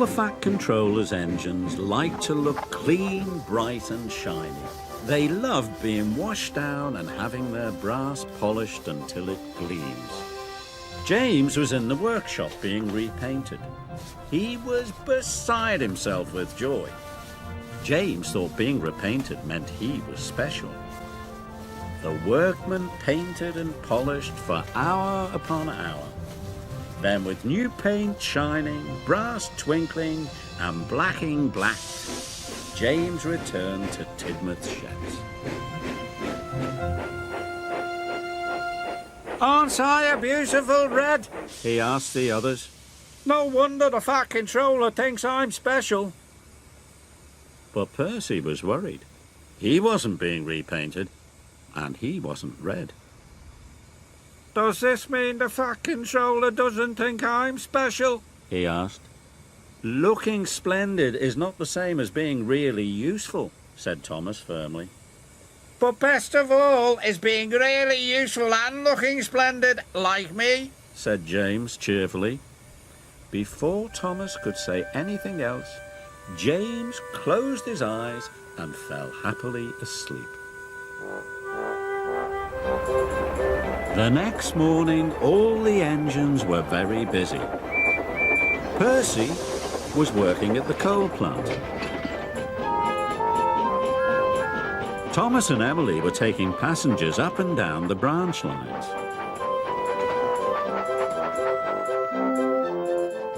the Fat Controller's engines liked to look clean, bright and shiny. They loved being washed down and having their brass polished until it gleams. James was in the workshop being repainted. He was beside himself with joy. James thought being repainted meant he was special. The workmen painted and polished for hour upon hour. Then with new paint shining, brass twinkling and blacking blacked, James returned to Tidmouth's sheds. "Aren't I a beautiful red?" he asked the others. "No wonder the Fat Controller thinks I'm special." But Percy was worried. He wasn't being repainted, and he wasn't red. "Does this mean the Fat Controller doesn't think I'm special?" he asked. "Looking splendid is not the same as being really useful," said Thomas firmly. "But best of all is being really useful and looking splendid, like me," said James cheerfully. Before Thomas could say anything else, James closed his eyes and fell happily asleep. The next morning, all the engines were very busy. Percy was working at the coal plant. Thomas and Emily were taking passengers up and down the branch lines.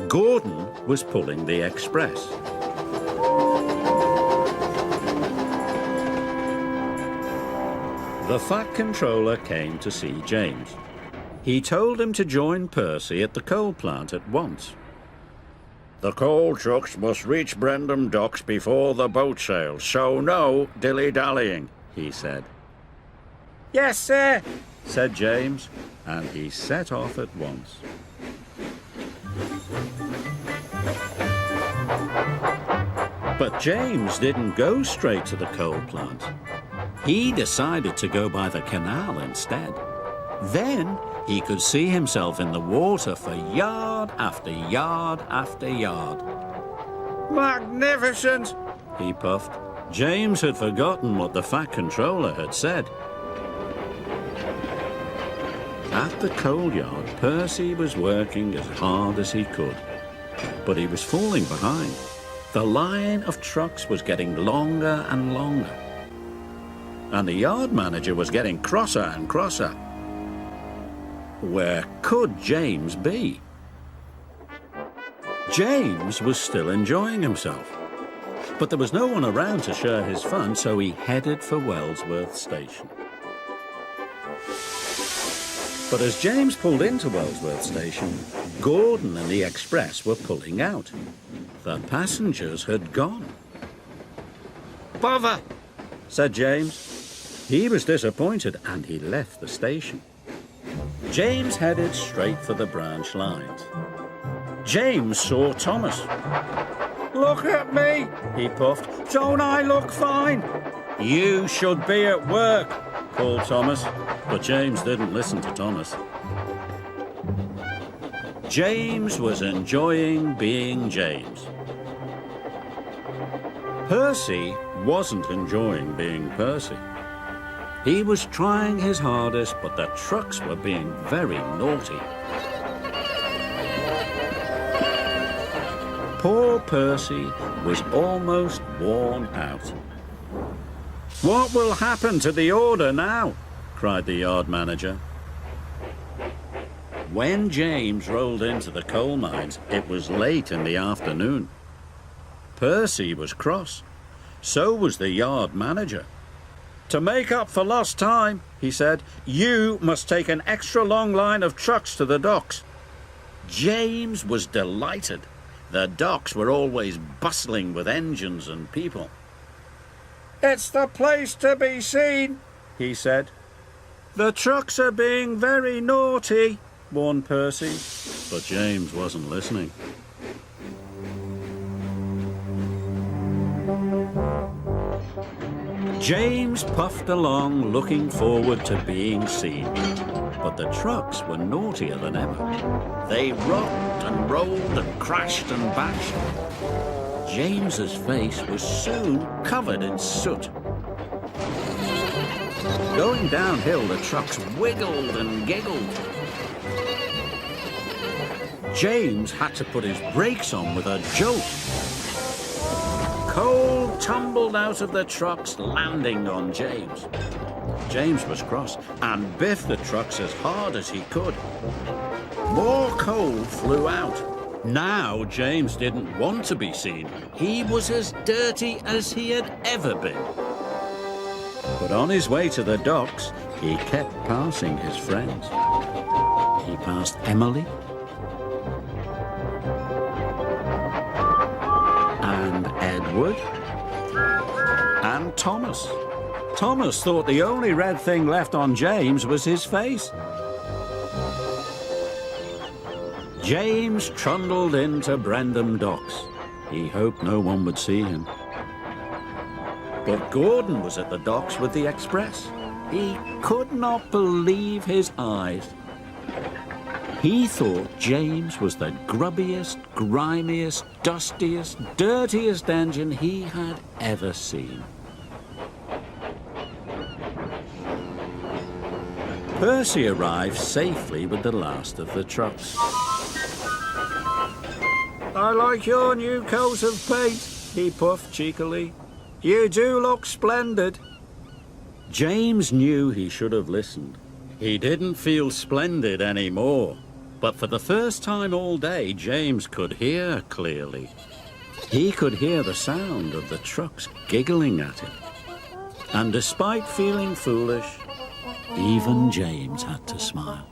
Gordon was pulling the express. The Fat Controller came to see James. He told him to join Percy at the coal plant at once. "The coal trucks must reach Brendam docks before the boat sails, so no dilly-dallying," he said. "Yes, sir," said James, and he set off at once. But James didn't go straight to the coal plant. He decided to go by the canal instead. Then he could see himself in the water for yard after yard after yard. "Magnificent!" he puffed. James had forgotten what the Fat Controller had said. At the coal yard, Percy was working as hard as he could, but he was falling behind. The line of trucks was getting longer and longer, and the yard manager was getting crosser and crosser. Where could James be? James was still enjoying himself, but there was no one around to share his fun, so he headed for Wellsworth Station. But as James pulled into Wellsworth Station, Gordon and the express were pulling out. The passengers had gone. "Bother!" said James. He was disappointed and he left the station. James headed straight for the branch lines. James saw Thomas. "Look at me," he puffed. "Don't I look fine?" "You should be at work," called Thomas, but James didn't listen to Thomas. James was enjoying being James. Percy wasn't enjoying being Percy. He was trying his hardest, but the trucks were being very naughty. Poor Percy was almost worn out. "What will happen to the order now?" cried the yard manager. When James rolled into the coal mines, it was late in the afternoon. Percy was cross. So was the yard manager. "To make up for lost time," he said, "you must take an extra long line of trucks to the docks." James was delighted. The docks were always bustling with engines and people. "It's the place to be seen," he said. "The trucks are being very naughty," warned Percy, but James wasn't listening. James puffed along, looking forward to being seen. But the trucks were naughtier than ever. They rocked and rolled and crashed and bashed. James's face was soon covered in soot. Going downhill, the trucks wiggled and giggled. James had to put his brakes on with a jolt. Coal tumbled out of the trucks, landing on James. James was cross and biffed the trucks as hard as he could. More coal flew out. Now James didn't want to be seen. He was as dirty as he had ever been. But on his way to the docks, he kept passing his friends. He passed Emily and Edward and Thomas. Thomas thought the only red thing left on James was his face. James trundled into Brendam Docks. He hoped no one would see him. But Gordon was at the docks with the express. He could not believe his eyes. He thought James was the grubbiest, grimiest, dustiest, dirtiest engine he had ever seen. Percy arrived safely with the last of the trucks. "I like your new coat of paint," he puffed cheekily. "You do look splendid." James knew he should have listened. He didn't feel splendid anymore. But for the first time all day, James could hear clearly. He could hear the sound of the trucks giggling at him. And despite feeling foolish, even James had to smile.